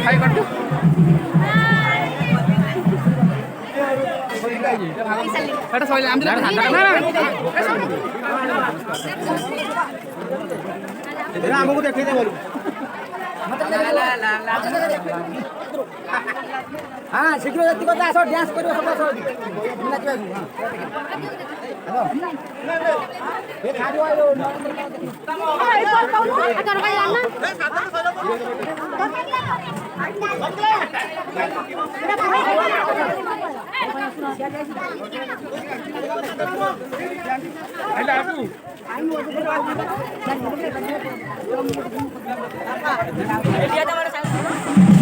high କରିଛୁ ଏଟା ସଇଲା ଆମେ ନା ନା ଆମକୁ ଦେଖେଇ ଦେ ବୋଲୁ हाँ शीघ्र जति करता आस डांस करियो सब आस नाचबा हेलो ए खाजो आयो अगर भाई आना हेलो आपू एलिया तुम्हारे साथ